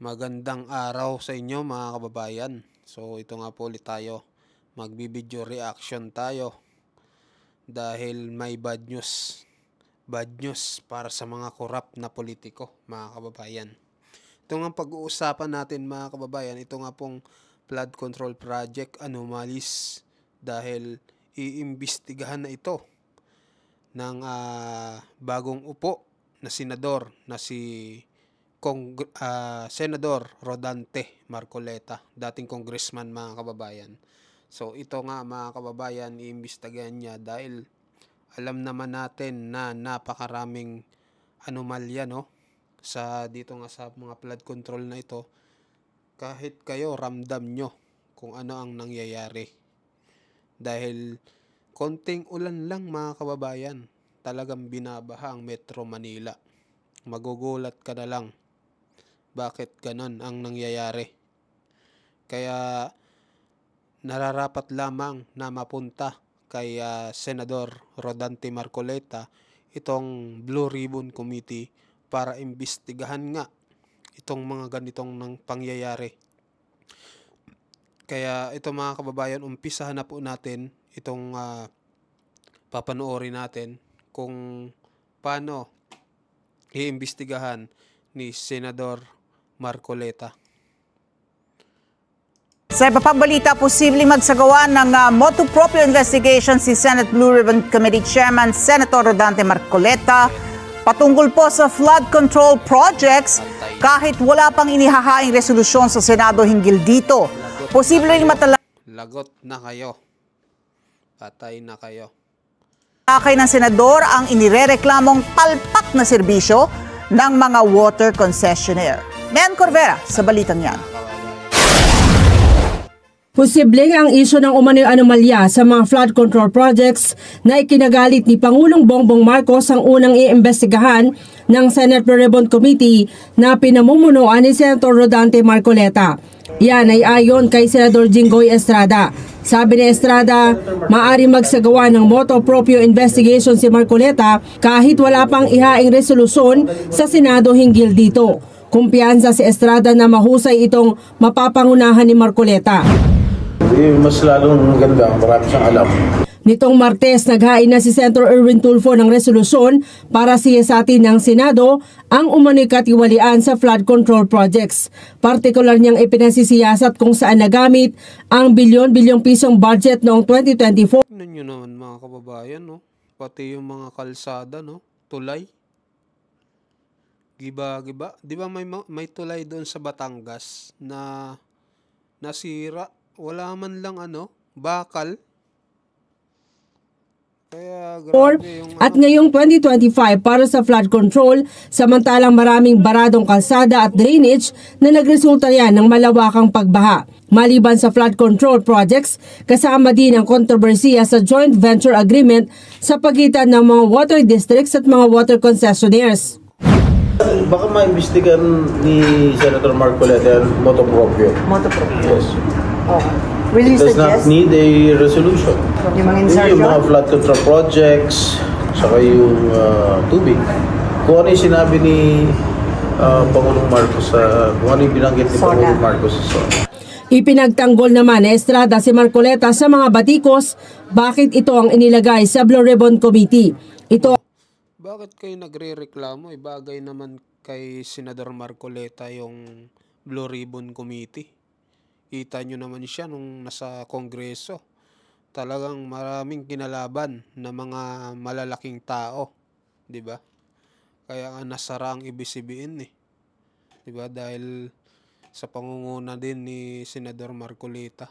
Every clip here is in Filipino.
Magandang araw sa inyo mga kababayan. So ito nga po ulit tayo. Magbibideo reaction tayo dahil may bad news. Bad news para sa mga korap na politiko mga kababayan. Ito nga pag-uusapan natin mga kababayan. Ito nga pong flood control project anomalies dahil iimbestigahan na ito ng bagong upo na senador na si Senador Rodante Marcoleta, dating congressman mga kababayan. So ito nga mga kababayan, iimbestigahan niya dahil alam naman natin na napakaraming anomalya sa dito nga sa mga flood control na ito. Kahit kayo ramdam nyo kung ano ang nangyayari. Dahil konting ulan lang mga kababayan, talagang binabaha ang Metro Manila. Magugulat ka na lang bakit ganon ang nangyayari. Kaya nararapat lamang na mapunta kay Senador Rodante Marcoleta itong Blue Ribbon Committee para imbestigahan nga itong mga ganitong pangyayari. Kaya ito mga kababayan, umpisahan na po natin itong papanoorin natin kung paano iimbestigahan ni Senador Marcoleta. Sa iba pang balita, posibleng magsagawa ng motu proprio investigation si Senate Blue Ribbon Committee Chairman Senator Rodante Marcoleta patungkol po sa flood control projects kahit wala pang inihahaing resolusyon sa Senado hinggil dito. Posibleng Lagot na kayo. Patay na kayo. Kay ng senador ang inirereklamong palpak na serbisyo ng mga water concessionaire. Men Corvera sa balitang yan. Posibleng ang isyu ng umano'y anomalya sa mga flood control projects na ikinagalit ni Pangulong Bongbong Marcos ang unang iimbestigahan ng Senate Blue Ribbon Committee na pinamumunuan ni Senator Rodante Marcoleta. Yan ay ayon kay Senador Jinggoy Estrada. Sabi ni Estrada, maaari magsagawa ng motu proprio investigation si Marcoleta kahit wala pang ihaing resolusyon sa Senado hinggil dito. Kumpiyansa si Estrada na mahusay itong mapapangunahan ni Marcoleta. Mas lalong maganda, marami siyang alam. Nitong Martes, naghain na si Senator Erwin Tulfo ng resolusyon para siyasatin ng Senado ang umano'y katiwalian sa flood control projects. Partikular niyang ipinasisiyasat kung saan nagamit ang bilyon-bilyong pisong budget noong 2024. Tignan nyo naman mga kababayan, pati yung mga kalsada, tulay. Giba-giba. Di ba may tulay doon sa Batangas na nasira? Wala man lang bakal. Kaya grabe yung At ngayong 2025 para sa flood control, samantalang maraming baradong kalsada at drainage na nagresulta yan ng malawakang pagbaha. Maliban sa flood control projects, kasama din ang kontrobersiya sa joint venture agreement sa pagitan ng mga water districts at mga water concessionaires. Baka maimbestigan ni Senator Marcoleta ang motu proprio. Motu proprio. Yes. Will you It does not suggest need a resolution. yung mga Yung insertion? mga flood control projects, saka yung tubig. Kung ano yung sinabi ni Pangulong Marcos, kung ano yung binanggit ni Pangulong Marcos sa SONA. Ipinagtanggol naman ni Estrada si Marcoleta sa mga batikos bakit ito ang inilagay sa Blue Ribbon Committee. Bakit kayo nagre-reklamo? Bagay naman kay Senador Marcoleta yung Blue Ribbon Committee. Kita nyo naman siya nung nasa Kongreso. Talagang maraming kinalaban na mga malalaking tao. Diba? Kaya nga nasara ang ibisibiin . Diba? Dahil sa pangunguna din ni Senador Marcoleta.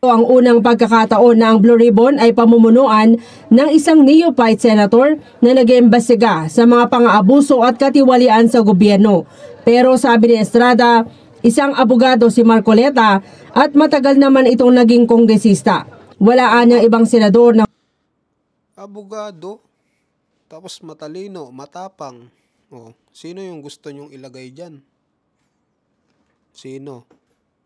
Ang unang pagkakataon na ang Blue Ribbon ay pamumunuan ng isang neophyte senator na nag-iimbestiga sa mga pang-aabuso at katiwalian sa gobyerno. Pero sabi ni Estrada, isang abogado si Marcoleta at matagal naman itong naging kongresista. Wala niyang ibang senador na abogado, tapos matalino, matapang. Sino yung gusto nyong ilagay dyan? Sino?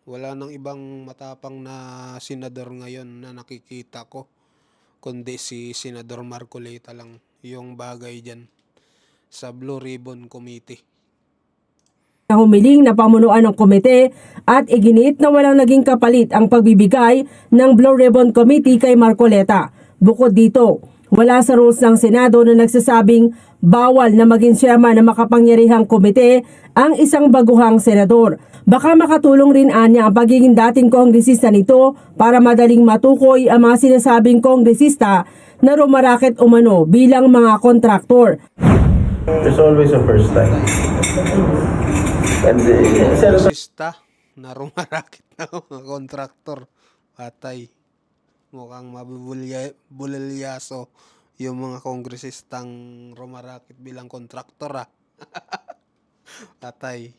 Wala nang ibang matapang na senador ngayon na nakikita ko, kundi si Senador Marcoleta lang yung bagay dyan sa Blue Ribbon Committee. na humiling na pamunuan ng komite at iginit na walang naging kapalit ang pagbibigay ng Blue Ribbon Committee kay Marcoleta. Bukod dito, wala sa rules ng Senado na nagsasabing bawal na maging chairman ng makapangyarihang komite ang isang baguhang senador. Baka makatulong rin anya ang pagiging dating kongresista nito para madaling matukoy ang mga sinasabing kongresista na rumaraket umano bilang mga kontraktor. There's always a first time. And Sista na rumarakit na mga kontraktor. Patay. Mukhang mabubulilyaso yung mga kongresistang rumarakit bilang kontraktor Patay.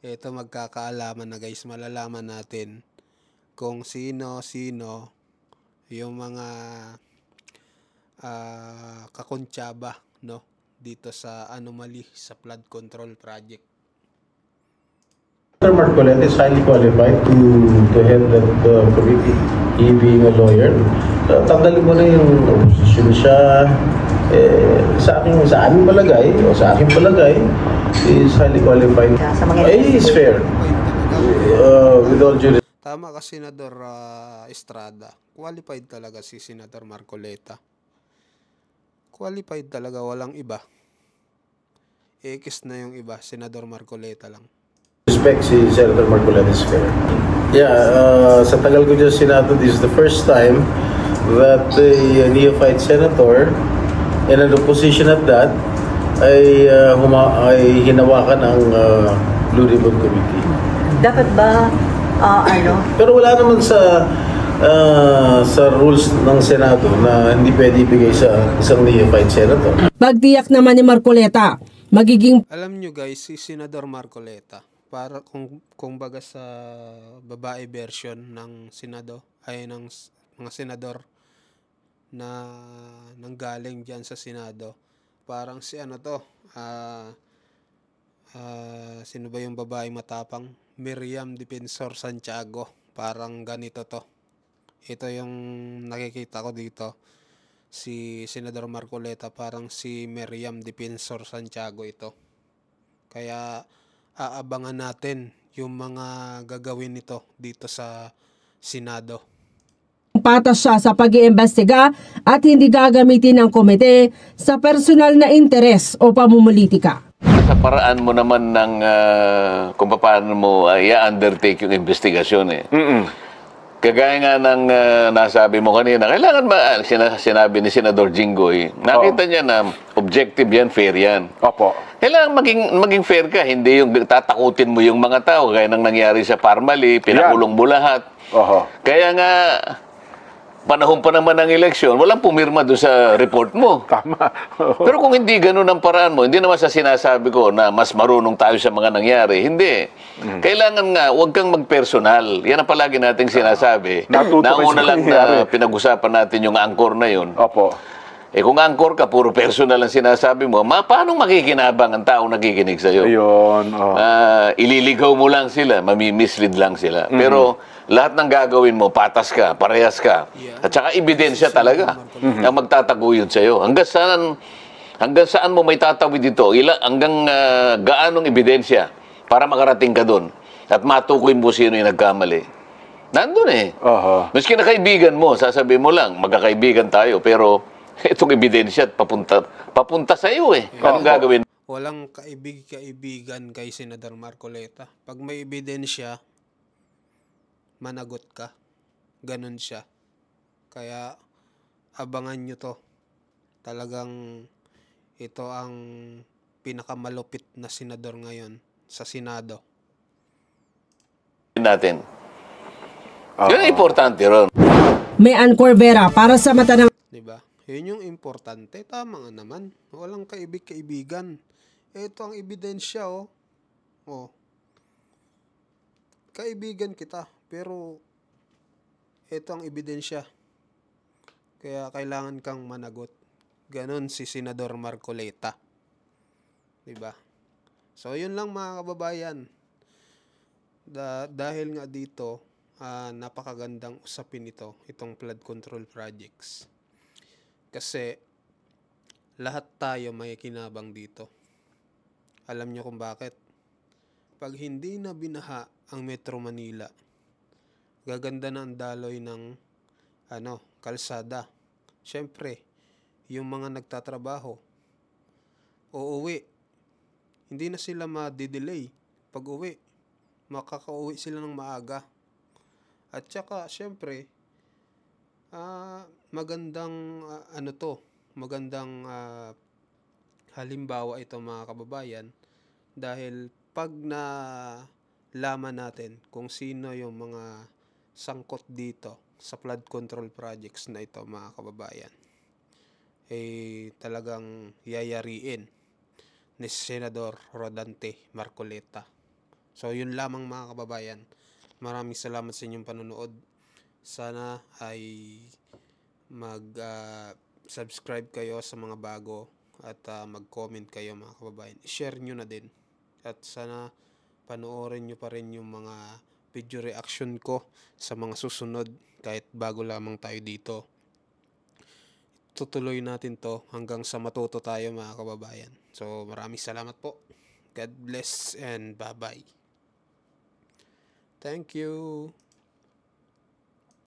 Ito magkakaalaman na guys. Malalaman natin kung sino-sino yung mga kakontsaba, no? Dito sa anomaly sa flood control project. Mr. Marcoleta is highly qualified to head that committee. He being a lawyer, tanggalin mo na yung opposition siya. Sa aking palagay, o sa aking palagay, is highly qualified. He is fair. With all due respect. Tama ka, Senador Estrada. Qualified talaga si Senador Marcoleta. Qualified talaga, walang iba. Ekis na yung iba, Senador Marcoleta lang. Respect si Senator Marcoleta is fair. Yeah, sa tagal ko dyan Senado, this is the first time that a neophyte senator in an opposition at that ay hinawakan ang Blue Ribbon Committee. Dapat ba, Pero wala naman sa rules ng Senado na hindi pwede ibigay sa isang neophyte senator. Pagtiyak naman ni Marcoleta, magiging Alam nyo guys, si Senador Marcoleta, para kung baga sa babae version ng Senado, ay ng mga senador na nanggaling dyan sa Senado, parang si sino ba yung babae matapang? Miriam Defensor Santiago. Parang ganito to. Ito yung nakikita ko dito. Si Senador Marcoleta, parang si Miriam Defensor Santiago ito. Kaya aabangan natin yung mga gagawin nito dito sa Senado. patas siya sa pag-iimbestiga at hindi gagamitin ng komite sa personal na interes o pamumulitika. Sa paraan mo naman ng kung paano mo i-undertake yung investigasyon Kagaya nga ng nasabi mo kanina, kailangan ba, sinabi ni Senador Jinggoy, nakita niya na objective yan, fair yan. Opo. Kailangan maging fair ka, hindi yung tatakutin mo yung mga tao, gaya ng nangyari sa Parmali, pinakulong mo lahat. Kaya nga, panahon pa naman ng eleksyon, walang pumirma doon sa report mo. Tama. Pero kung hindi ganun ang paraan mo, hindi naman sa sinasabi ko na mas marunong tayo sa mga nangyari. Hindi. Kailangan nga, huwag kang magpersonal. Yan ang palagi nating sinasabi. Nauna lang na pinag-usapan natin yung angkor na yun. Opo. Eh kung angkor ka, puro personal ang sinasabi mo, paano makikinabang ang taong nakikinig sa'yo? Ayun. Ililigaw mo lang sila, mamimislead lang sila. Pero lahat ng gagawin mo, patas ka, parehas ka. At saka ebidensya talaga ang magtataguyod sa'yo. Hanggang saan mo may tatawid dito? Hanggang gaanong ebidensya para makarating ka doon at matukoy mo sino yung nagkamali. Nandun eh. Maski na kaibigan mo, sasabihin mo lang, magkakaibigan tayo, pero itong ebidensya papunta sa iyo eh. Anong gagawin? Walang kaibigan kay Senador Marcoleta. Pag may ebidensya, managot ka. Ganon siya. Kaya abangan nyo to. Talagang ito ang pinakamalupit na senador ngayon sa Senado. Natin. Yun ang importante ron. May Ann Corvera para sa mata ng Diba? Yun yung importante. Tama nga naman. Walang kaibigan. Ito ang ebidensya, oh. Kaibigan kita. Pero, ito ang ebidensya. Kaya kailangan kang managot. Ganon si Senador Marcoleta. Diba? So, yun lang mga kababayan. Dahil nga dito, napakagandang usapin ito. Itong flood control projects. Kasi lahat tayo may kinabang dito. Alam nyo kung bakit? pag hindi na binaha ang Metro Manila, gaganda na ang daloy ng kalsada. Siyempre, yung mga nagtatrabaho, uuwi, hindi na sila ma-delay pag uwi. Makakauwi sila ng maaga. At saka, siyempre, magandang magandang halimbawa ito mga kababayan, dahil pag nalaman natin kung sino yung mga sangkot dito sa flood control projects na ito mga kababayan, talagang yayariin ni Senador Rodante Marcoleta. So yun lamang mga kababayan, maraming salamat sa inyong panonood. Sana ay mag-subscribe kayo sa mga bago at mag-comment kayo mga kababayan. I-share nyo na din. At sana panoorin nyo pa rin yung mga video reaction ko sa mga susunod kahit bago lamang tayo dito. Tutuloy natin to hanggang sa matuto tayo mga kababayan. So maraming salamat po. God bless and bye-bye. Thank you.